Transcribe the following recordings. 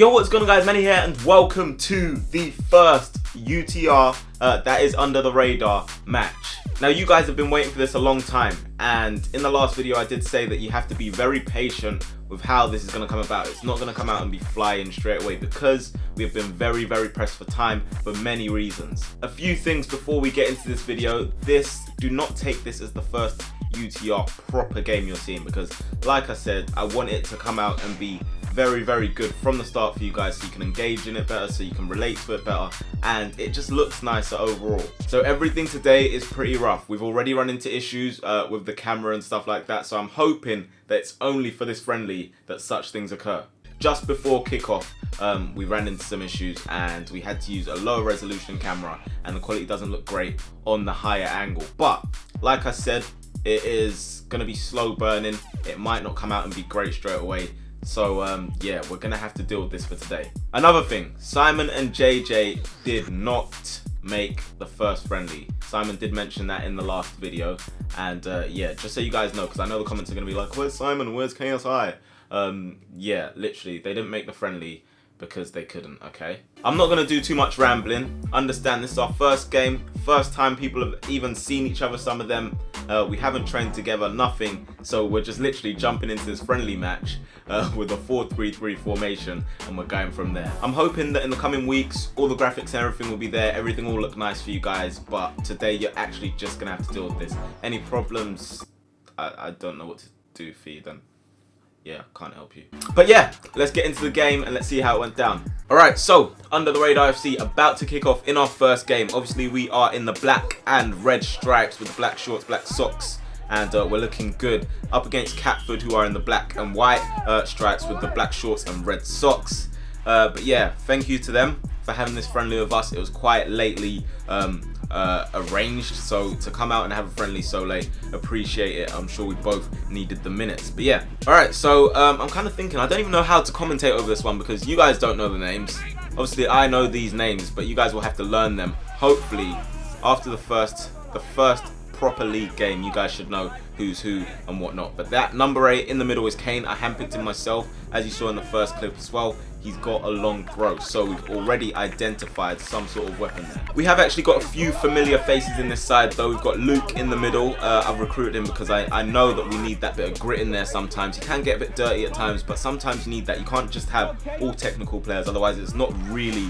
Yo, what's going on guys, Manny here and welcome to the first UTR that is under the radar match. Now you guys have been waiting for this a long time, and in the last video I did say that you have to be very patient with how this is going to come about. It's not going to come out and be flying straight away because we have been very pressed for time for many reasons. A few things before we get into this video. Do not take this as the first UTR proper game you're seeing, because like I said, I want it to come out and be very good from the start for you guys, so you can engage in it better, so you can relate to it better, and it just looks nicer overall. So everything today is pretty rough. We've already run into issues with the camera and stuff like that, so I'm hoping that it's only for this friendly that such things occur. Just before kickoff, we ran into some issues and we had to use a lower resolution camera, and the quality doesn't look great on the higher angle. But like I said, it is gonna be slow burning. It might not come out and be great straight away. So yeah, we're gonna have to deal with this for today. Another thing, Simon and JJ did not make the first friendly. Simon did mention that in the last video, and yeah, just so you guys know, because I know the comments are gonna be like, where's Simon, where's KSI? Yeah, literally, they didn't make the friendly because they couldn't, okay? I'm not gonna do too much rambling. Understand, this is our first game, first time people have even seen each other, some of them. We haven't trained together, nothing, so we're just literally jumping into this friendly match with a 4-3-3 formation, and we're going from there. I'm hoping that in the coming weeks, all the graphics and everything will be there, everything will look nice for you guys, but today you're actually just gonna have to deal with this. Any problems, I don't know what to do for you then. Yeah, can't help you. But yeah, let's get into the game and let's see how it went down. Alright, so Under the Radar FC about to kick off in our first game. Obviously we are in the black and red stripes with the black shorts, black socks, and we're looking good up against Catford, who are in the black and white stripes with the black shorts and red socks. But yeah, thank you to them for having this friendly with us. It was quite lately arranged, so to come out and have a friendly so late, appreciate it. I'm sure we both needed the minutes. But yeah, alright, so I'm kind of thinking, I don't even know how to commentate over this one because you guys don't know the names. Obviously I know these names, but you guys will have to learn them. Hopefully after the first proper league game, you guys should know who's who and whatnot. But that number 8 in the middle is Kane. I handpicked him myself, as you saw in the first clip as well. He's got a long throw, so we've already identified some sort of weapon there. We have actually got a few familiar faces in this side though. We've got Luke in the middle. I've recruited him because I know that we need that bit of grit in there sometimes. He can get a bit dirty at times, but sometimes you need that. You can't just have all technical players, otherwise it's not really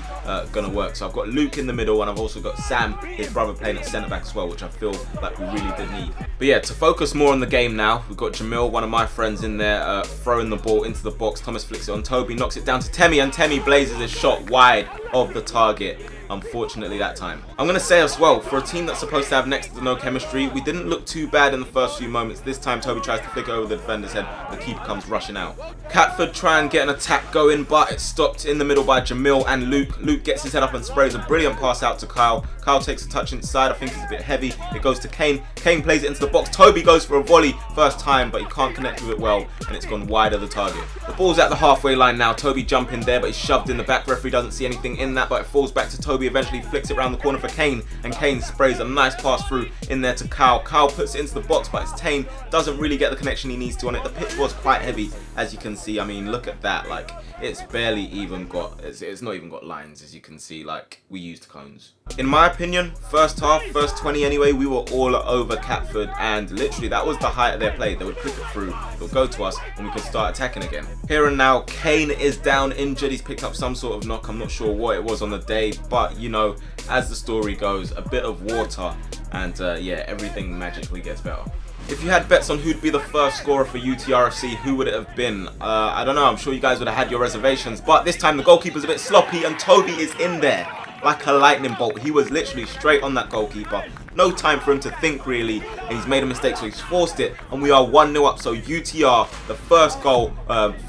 gonna work. So I've got Luke in the middle, and I've also got Sam, his brother, playing at centre back as well, which I feel like we really did need. But yeah, to focus more on the game now, we've got Jamil, one of my friends, in there throwing the ball into the box. Thomas flicks it on Toby, knocks it down to Temi, and Temi blazes his shot wide of the target. Unfortunately that time. I'm going to say as well, for a team that's supposed to have next to no chemistry, we didn't look too bad in the first few moments. This time Toby tries to flick over the defender's head. The keeper comes rushing out. Catford try and get an attack going, but it's stopped in the middle by Jamil and Luke. Luke gets his head up and sprays a brilliant pass out to Kyle. Kyle takes a touch inside. I think it's a bit heavy. It goes to Kane. Kane plays it into the box. Toby goes for a volley first time, but he can't connect with it well, and it's gone wide of the target. The ball's at the halfway line now. Toby jumping there, but he's shoved in the back. Referee doesn't see anything in that, but it falls back to Toby. Eventually flicks it around the corner for Kane, and Kane sprays a nice pass through in there to Kyle. Kyle puts it into the box, but it's Tane. Doesn't really get the connection he needs to on it. The pitch was quite heavy, as you can see. I mean, look at that. Like, it's barely even got, it's not even got lines, as you can see. Like, we used cones. In my opinion, first half, first 20 anyway, we were all over Catford, and literally that was the height of their play. They would click it through, it would go to us, and we could start attacking again. Here and now, Kane is down injured. He's picked up some sort of knock. I'm not sure what it was on the day, but you know, as the story goes, a bit of water, and yeah, everything magically gets better. If you had bets on who'd be the first scorer for UTRFC, who would it have been? I don't know, I'm sure you guys would have had your reservations, but this time the goalkeeper's a bit sloppy and Toby is in there like a lightning bolt. He was literally straight on that goalkeeper. No time for him to think really, and he's made a mistake, so he's forced it, and we are 1-0 up. So UTR, the first goal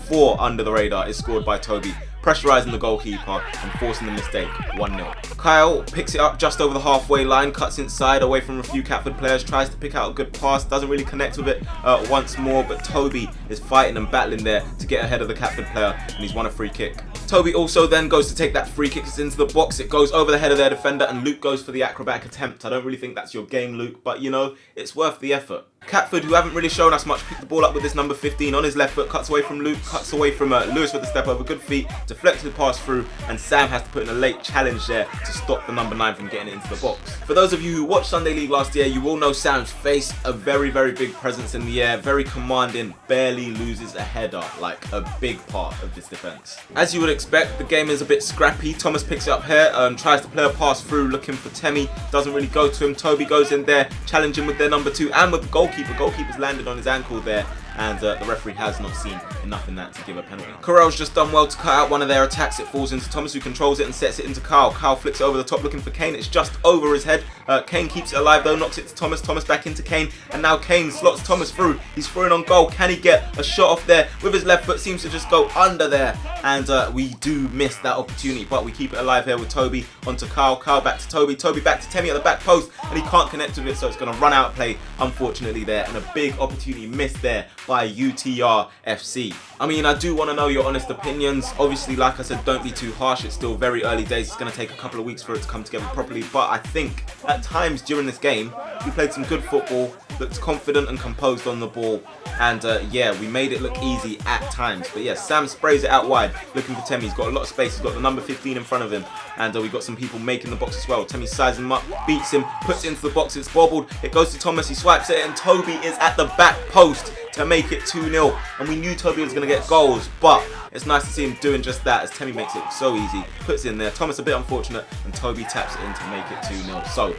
for Under the Radar, is scored by Toby, pressurising the goalkeeper and forcing the mistake. 1-0. Kyle picks it up just over the halfway line, cuts inside away from a few Catford players, tries to pick out a good pass, doesn't really connect with it once more, but Toby is fighting and battling there to get ahead of the Catford player, and he's won a free kick. Toby also then goes to take that free kick. It's into the box. It goes over the head of their defender, and Luke goes for the acrobatic attempt. I don't really think that's your game, Luke, but you know, it's worth the effort. Catford, who haven't really shown us much, picked the ball up with this number 15 on his left foot, cuts away from Luke, cuts away from Lewis with the step over, good feet, deflects the pass through, and Sam has to put in a late challenge there to stop the number 9 from getting it into the box. For those of you who watched Sunday League last year, you will know Sam's face, a very, very big presence in the air, very commanding, barely loses a header, like a big part of this defence. As you would expect, the game is a bit scrappy. Thomas picks it up here, tries to play a pass through, looking for Temi, doesn't really go to him. Toby goes in there, challenging with their number 2 and with the goalkeeper. Goalkeeper's landed on his ankle there, and the referee has not seen enough in that to give a penalty. Corell's just done well to cut out one of their attacks. It falls into Thomas, who controls it and sets it into Kyle. Kyle flicks it over the top looking for Kane. It's just over his head. Kane keeps it alive though, knocks it to Thomas. Thomas back into Kane, and now Kane slots Thomas through. He's throwing on goal. Can he get a shot off there? With his left foot, seems to just go under there, and we do miss that opportunity, but we keep it alive here with Toby onto Kyle. Kyle back to Toby. Toby back to Temi at the back post, and he can't connect with it, so it's going to run out play, unfortunately, there, and a big opportunity missed there by UTR FC. I mean, I do want to know your honest opinions. Obviously, like I said, don't be too harsh. It's still very early days. It's going to take a couple of weeks for it to come together properly. But I think at times during this game, we played some good football, looked confident and composed on the ball. And yeah, we made it look easy at times. But yeah, Sam sprays it out wide, looking for Temi. He's got a lot of space. He's got the number 15 in front of him. And we've got some people making the box as well. Temi sizes him up, beats him, puts it into the box. It's bobbled. It goes to Thomas. He swipes it, and Toby is at the back post to make it 2-0, and we knew Toby was going to get goals, but it's nice to see him doing just that as Temi makes it so easy, puts it in there. Thomas a bit unfortunate, and Toby taps it in to make it 2-0. So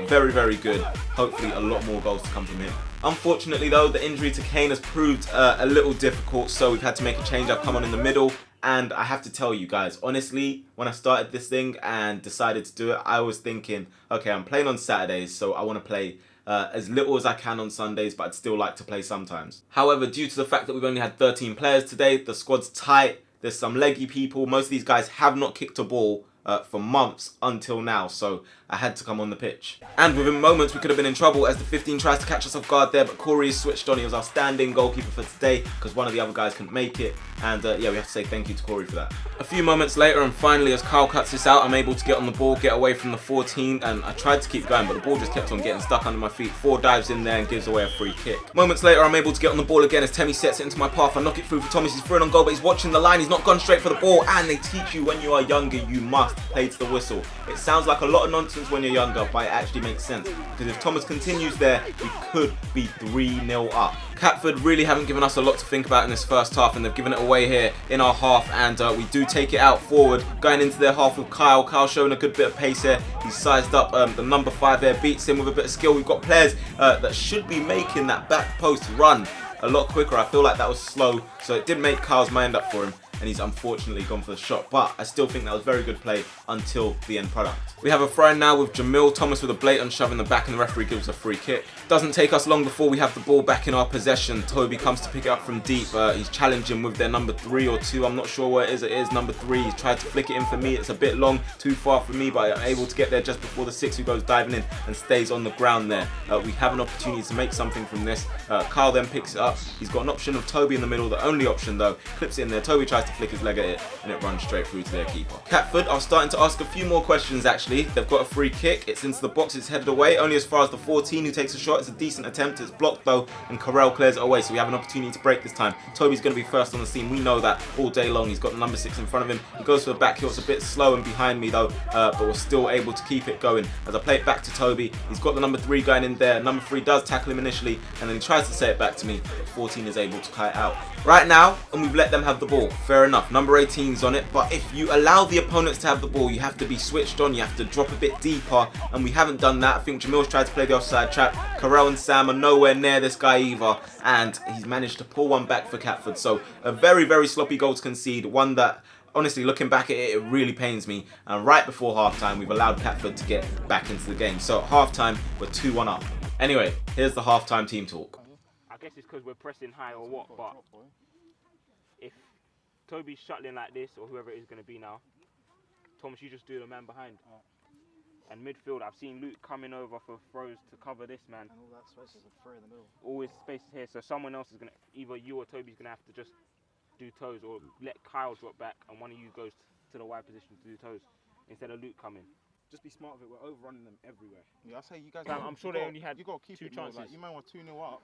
very, very good. Hopefully a lot more goals to come from him. Unfortunately though, the injury to Kane has proved a little difficult, so we've had to make a change. I've come on in the middle, and I have to tell you guys, honestly, when I started this thing and decided to do it, I was thinking, okay, I'm playing on Saturdays, so I want to play as little as I can on Sundays, but I'd still like to play sometimes. However, due to the fact that we've only had 13 players today, the squad's tight, there's some leggy people, most of these guys have not kicked a ball for months until now, so I had to come on the pitch. And within moments we could have been in trouble as the 15 tries to catch us off guard there, but Corey is switched on. He was our standing goalkeeper for today because one of the other guys couldn't make it, and yeah, we have to say thank you to Corey for that. A few moments later, and finally as Kyle cuts this out, I'm able to get on the ball, get away from the 14, and I tried to keep going, but the ball just kept on getting stuck under my feet. 4 dives in there and gives away a free kick. Moments later, I'm able to get on the ball again as Temi sets it into my path. I knock it through for Thomas. He's through on goal, but he's watching the line. He's not gone straight for the ball, and they teach you when you are younger, you must play to the whistle. It sounds like a lot of nonsense when you're younger, but it actually makes sense, because if Thomas continues there, we could be 3-0 up. Catford really haven't given us a lot to think about in this first half, and they've given it away here in our half, and we do take it out forward, going into their half with Kyle. Kyle showing a good bit of pace here. He's sized up the number 5 there, beats him with a bit of skill. We've got players that should be making that back post run a lot quicker. I feel like that was slow, so it did make Kyle's mind up for him, and he's unfortunately gone for the shot, but I still think that was very good play until the end product. We have a throw now with Jamil. Thomas with a blatant shove in the back, and the referee gives a free kick. Doesn't take us long before we have the ball back in our possession. Toby comes to pick it up from deep. He's challenging with their number 3 or 2. I'm not sure what it is. It is number 3. He's tried to flick it in for me. It's a bit long, too far for me, but I'm able to get there just before the 6, who goes diving in and stays on the ground there. We have an opportunity to make something from this. Kyle then picks it up. He's got an option of Toby in the middle, the only option though. Clips it in there. Toby tries to flick his leg at it, and it runs straight through to their keeper. Catford are starting to ask a few more questions actually. They've got a free kick. It's into the box. It's headed away only as far as the 14, who takes a shot. It's a decent attempt. It's blocked though, and Corell clears it away, so we have an opportunity to break this time. Toby's going to be first on the scene. We know that all day long. He's got the number 6 in front of him. He goes for the back heel. It's a bit slow and behind me though, but we're still able to keep it going. As I play it back to Toby, he's got the number 3 going in there. Number 3 does tackle him initially, and then he tries to say it back to me, but 14 is able to cut it out. Right now, and we've let them have the ball. Fair enough. Number 18's on it, but if you allow the opponents to have the ball, you have to be switched on. You have to drop a bit deeper, and we haven't done that. I think Jamil's tried to play the offside trap. Corell and Sam are nowhere near this guy either, and he's managed to pull one back for Catford. So a very, very sloppy goal to concede. One that, honestly, looking back at it, it really pains me. And right before halftime, we've allowed Catford to get back into the game. So at halftime, we're 2-1 up. Anyway, here's the halftime team talk. I guess it's because we're pressing high or what, but if Toby's shuttling like this, or whoever it is going to be now, Thomas, you just do the man behind. And midfield, I've seen Luke coming over for throws to cover this man. And all that space is a free in the middle. Always spaces here, so someone else is going to, either you or Toby's going to have to just do toes, or let Kyle drop back and one of you goes to the wide position to do toes instead of Luke coming. Just be smart with it. We're overrunning them everywhere. Yeah, I say you guys. I'm sure they only had you gotta keep 2 it chances. Like, you might want 2-0 up,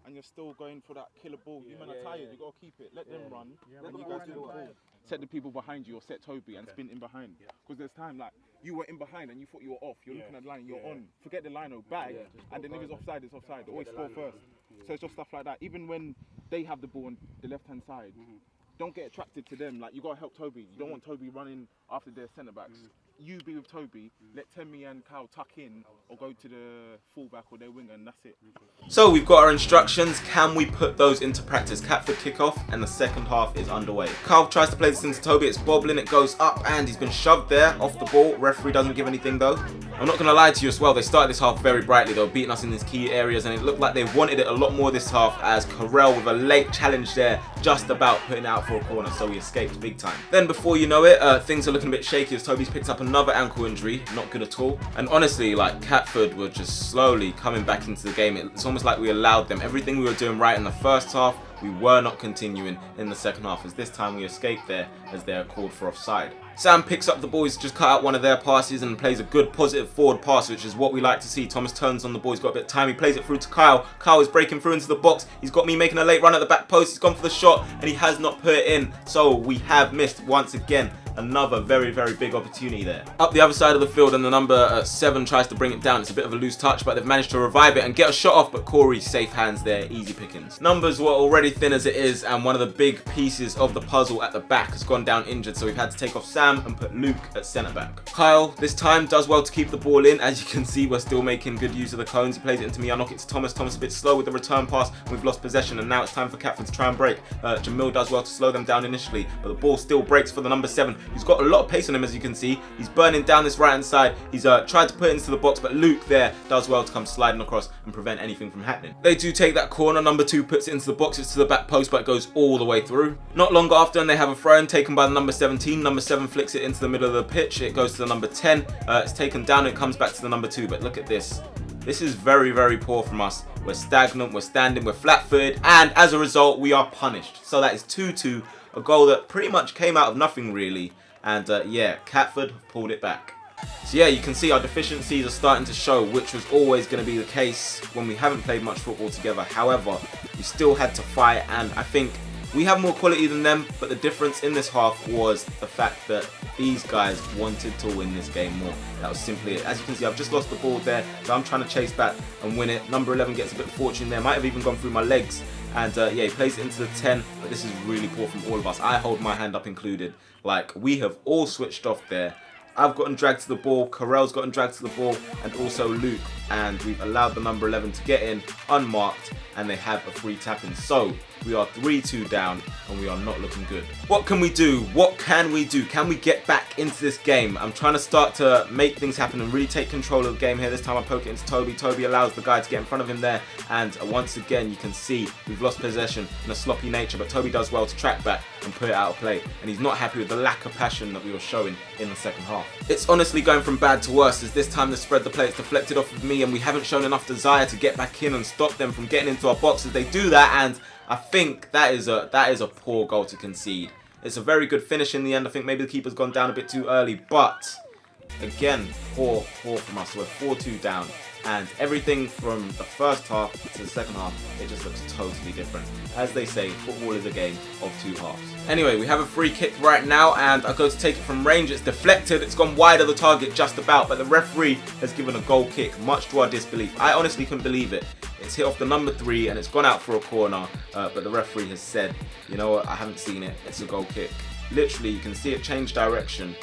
and you're still going for that killer ball. You men are tired. You gotta keep it. Let them run, and you guys do the ball. Set the people behind you, or set Toby and spin in behind. Because there's time like you were in behind and you thought you were off. You're looking at the line. You're on. Forget the line, bag, and then if it's offside, it's offside. Always score first. So it's just stuff like that. Even when they have the ball on the left-hand side, don't get attracted to them. Like, you gotta help Toby. You don't want Toby running after their centre backs. You be with Toby, let Temi and Kyle tuck in or go to the fullback or their winger, and that's it. So we've got our instructions. Can we put those into practice? Catford kick off and the second half is underway. Kyle tries to play this into Toby. It's bobbling. It goes up and he's been shoved there off the ball. Referee doesn't give anything though. I'm not going to lie to you as well. They started this half very brightly. They were beating us in these key areas and it looked like they wanted it a lot more this half, as Carell with a late challenge there just about putting it out for a corner. So we escaped big time. Then before you know it, things are looking a bit shaky as Toby's picked up another ankle injury. Not good at all. And honestly, like, Catford were just slowly coming back into the game. It's almost like we allowed them. Everything we were doing right in the first half, we were not continuing in the second half, as this time we escaped there as they are called for offside. Sam picks up the ball, he's just cut out one of their passes and plays a good positive forward pass, which is what we like to see. Thomas turns on the ball, he's got a bit of time, he plays it through to Kyle. Kyle is breaking through into the box, he's got me making a late run at the back post, he's gone for the shot and he has not put it in. So we have missed once again another very, very big opportunity there. Up the other side of the field, and the number 7 tries to bring it down. It's a bit of a loose touch, but they've managed to revive it and get a shot off, but Corey, safe hands there, easy pickings. Numbers were already thin as it is, and one of the big pieces of the puzzle at the back has gone down injured, so we've had to take off Sam and put Luke at centre back. Kyle, this time, does well to keep the ball in. As you can see, we're still making good use of the cones. He plays it into me, I knock it to Thomas. Thomas a bit slow with the return pass, we've lost possession, and now it's time for Catford to try and break. Jamil does well to slow them down initially, but the ball still breaks for the number 7, who's got a lot of pace on him, as you can see. He's burning down this right hand side. He's tried to put it into the box, but Luke there does well to come sliding across and prevent anything from happening. They do take that corner. Number 2 puts it into the box. It's to the back post, but it goes all the way through. Not long after, and they have a throw-in taken by the number 17. Number 7 flicks it into the middle of the pitch. It goes to the number 10. It's taken down. It comes back to the number 2. But look at this. This is very, very poor from us. We're stagnant. We're standing. We're flat-footed, and as a result, we are punished. So that is 2-2. A goal that pretty much came out of nothing, really. And yeah, Catford have pulled it back. So yeah, you can see our deficiencies are starting to show, which was always going to be the case when we haven't played much football together. However, we still had to fight, and I think we have more quality than them, but the difference in this half was the fact that these guys wanted to win this game more. That was simply it. As you can see, I've just lost the ball there, so I'm trying to chase back and win it. Number 11 gets a bit of fortune there, might have even gone through my legs. And yeah, he plays it into the 10, but this is really poor from all of us. I hold my hand up included. Like, we have all switched off there. I've gotten dragged to the ball, Carell's gotten dragged to the ball, and also Luke. And we've allowed the number 11 to get in unmarked, and they have a free tap-in. So we are 3-2 down, and we are not looking good. What can we do? What can we do? Can we get back into this game? I'm trying to start to make things happen and really take control of the game here. This time I poke it into Toby. Toby allows the guy to get in front of him there, and once again you can see we've lost possession in a sloppy nature, but Toby does well to track back and put it out of play, and he's not happy with the lack of passion that we were showing in the second half. It's honestly going from bad to worse, as this time the spread the play, it's deflected off of me, and we haven't shown enough desire to get back in and stop them from getting into our boxes. They do that, and I think that is a poor goal to concede. It's a very good finish in the end. I think maybe the keeper's gone down a bit too early, but again, poor from us. We're 4-2 down, and everything from the first half to the second half, it just looks totally different. As they say, football is a game of 2 halves. Anyway, we have a free kick right now, and I go to take it from range. It's deflected. It's gone wide of the target just about, but the referee has given a goal kick, much to our disbelief. I honestly couldn't believe it. It's hit off the number 3 and it's gone out for a corner, but the referee has said, you know what, I haven't seen it, it's a goal kick. Literally, you can see it change direction,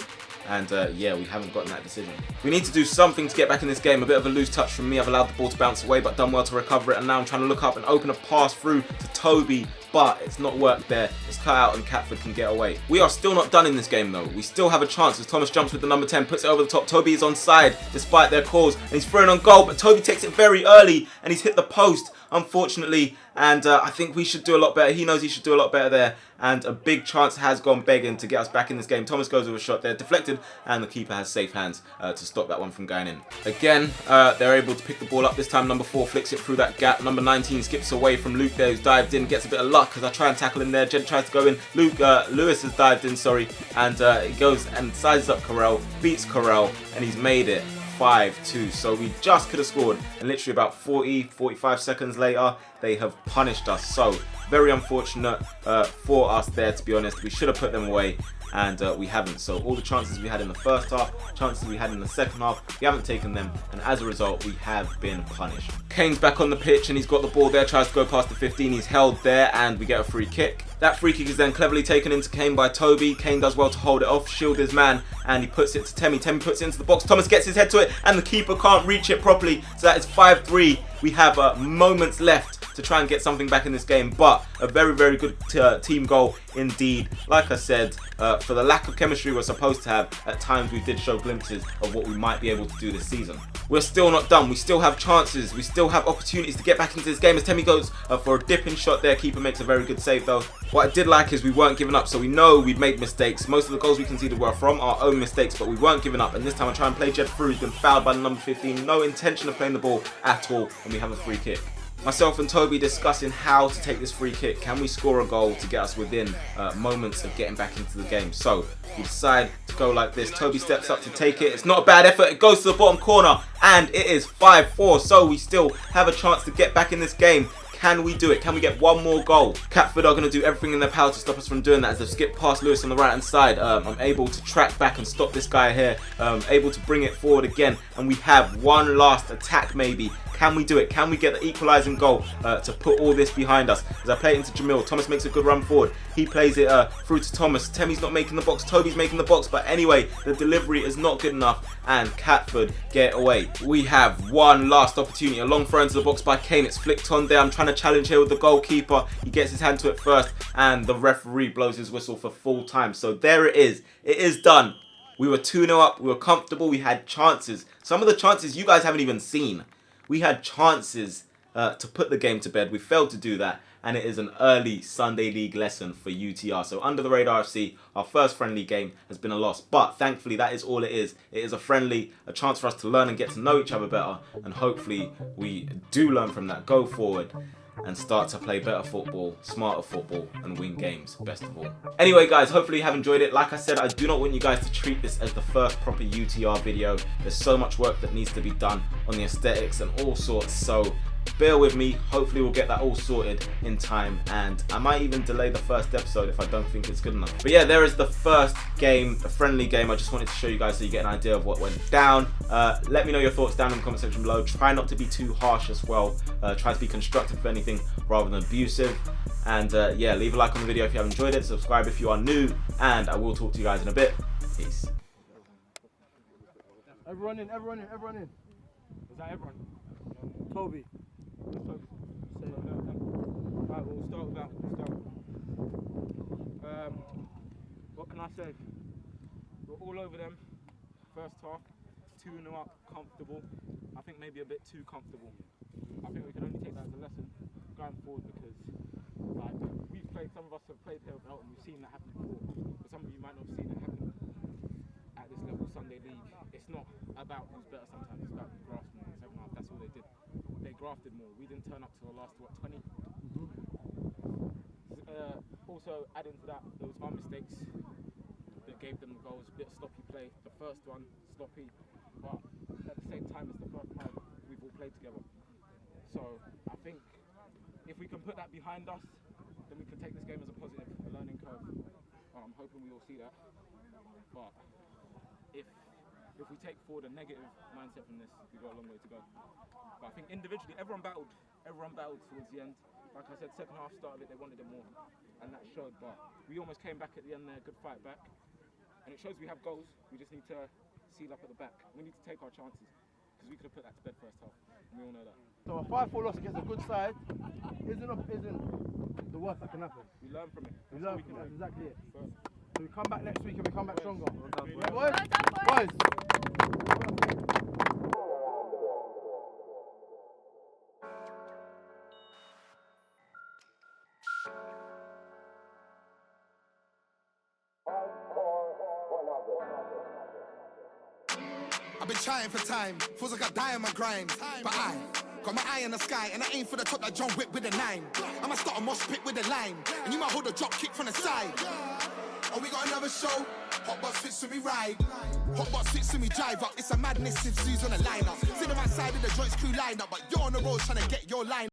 and yeah, we haven't gotten that decision. We need to do something to get back in this game. A bit of a loose touch from me. I've allowed the ball to bounce away, but done well to recover it, and now I'm trying to look up and open a pass through to Toby, but it's not worked there. It's cut out and Catford can get away. We are still not done in this game though. We still have a chance as Thomas jumps with the number 10, puts it over the top. Toby is onside despite their calls, and he's throwing on goal, but Toby takes it very early and he's hit the post. unfortunately, and I think we should do a lot better. He knows he should do a lot better there, and a big chance has gone begging to get us back in this game. Thomas goes with a shot there, deflected, and the keeper has safe hands to stop that one from going in. Again, they're able to pick the ball up. This time number 4 flicks it through that gap. Number 19 skips away from Luke there, who's dived in, gets a bit of luck as I try and tackle him there. Jed tries to go in. Lewis has dived in, sorry, and he goes and sizes up Corell, beats Corell, and he's made it 5-2. So we just could have scored, and literally about 45 seconds later they have punished us. So very unfortunate for us there, to be honest. We should have put them away, and we haven't. So all the chances we had in the first half, chances we had in the second half, we haven't taken them, and as a result we have been punished. Kane's back on the pitch and he's got the ball there, tries to go past the 15, he's held there, and we get a free kick. That free kick is then cleverly taken into Kane by Toby. Kane does well to hold it off, shield his man, and he puts it to Temi. Temi puts it into the box. Thomas gets his head to it, and the keeper can't reach it properly. So that is 5-3. We have moments left to try and get something back in this game, but a very, very good team goal indeed. Like I said, for the lack of chemistry we're supposed to have, at times we did show glimpses of what we might be able to do this season. We're still not done. We still have chances. We still have opportunities to get back into this game as Temi goes for a dipping shot there. Keeper makes a very good save though. What I did like is we weren't giving up, so we know we'd made mistakes. Most of the goals we conceded were from our own mistakes, but we weren't giving up. And this time I try and play Jed through. He's been fouled by the number 15. No intention of playing the ball at all, and we have a free kick. Myself and Toby discussing how to take this free kick. Can we score a goal to get us within moments of getting back into the game? So we decide to go like this. Toby steps up to take it. It's not a bad effort. It goes to the bottom corner, and it is 5-4. So we still have a chance to get back in this game. Can we do it? Can we get one more goal? Catford are going to do everything in their power to stop us from doing that as they skip past Lewis on the right hand side. I'm able to track back and stop this guy here. Able to bring it forward again, and we have one last attack maybe. Can we do it? Can we get the equalising goal to put all this behind us? As I play it into Jamil, Thomas makes a good run forward. He plays it through to Thomas. Temi's not making the box. Toby's making the box. But anyway, the delivery is not good enough, and Catford get away. We have one last opportunity. A long throw into the box by Kane. It's flicked on there. I'm trying to challenge here with the goalkeeper. He gets his hand to it first, and the referee blows his whistle for full time. So there it is. It is done. We were 2-0 up. We were comfortable. We had chances. Some of the chances you guys haven't even seen. We had chances to put the game to bed. We failed to do that, and it is an early Sunday League lesson for UTR. So Under the Radar FC, our first friendly game has been a loss, but thankfully that is all it is. It is a friendly, a chance for us to learn and get to know each other better, and hopefully we do learn from that, go forward, and start to play better football, smarter football, and win games, best of all. Anyway guys, hopefully you have enjoyed it. Like I said, I do not want you guys to treat this as the first proper UTR video. There's so much work that needs to be done on the aesthetics and all sorts, so bear with me. Hopefully we'll get that all sorted in time, and I might even delay the first episode if I don't think it's good enough. But yeah, there is the first game, a friendly game. I just wanted to show you guys so you get an idea of what went down. Let me know your thoughts down in the comment section below. Try not to be too harsh as well. Try to be constructive if anything rather than abusive. And yeah, leave a like on the video if you have enjoyed it. Subscribe if you are new, and I will talk to you guys in a bit. Peace. Everyone in, everyone in, everyone in. Is that everyone? Toby. Right, we'll start with that. What can I say? We're all over them. First half, 2-0 up, comfortable. I think maybe a bit too comfortable. I think we can only take that as a lesson going forward, because like we've played, some of us have played here without, and we've seen that happen before. But some of you might not have seen it happen at this level, Sunday League. It's not about who's better sometimes, it's about grafting in the second half. That's all they did. They grafted more. We didn't turn up to the last, what, 20? Also, adding to that, there was our mistakes that gave them the goals. A bit of sloppy play. The first one, sloppy, but at the same time, it's the first time we've all played together. So I think if we can put that behind us, then we can take this game as a positive, a learning curve. I'm hoping we all see that. But if we take forward a negative mindset from this, we've got a long way to go. But I think individually, everyone battled towards the end. Like I said, second half start of it, they wanted it more, and that showed. But we almost came back at the end there, good fight back, and it shows we have goals. We just need to seal up at the back. We need to take our chances, because we could have put that to bed first half, and we all know that. So a 5-4 loss against a good side isn't the worst that can happen. We learn from it. We learn from it. That's exactly it. So we come back next week and we come back stronger. Yeah, Boys? Boys? I've been trying for time, feels like I die on my grind. But I got my eye in the sky, and I aim for the top like John Wick with a 9. I'ma start a mosh pit with a line, and you might hold a drop kick from the side. Oh, we got another show. Hot box fits to me ride. Hot box fits to me drive up. It's a madness if Sue's on the lineup. Sit on my side of the joints crew line up, but you're on the road trying to get your line.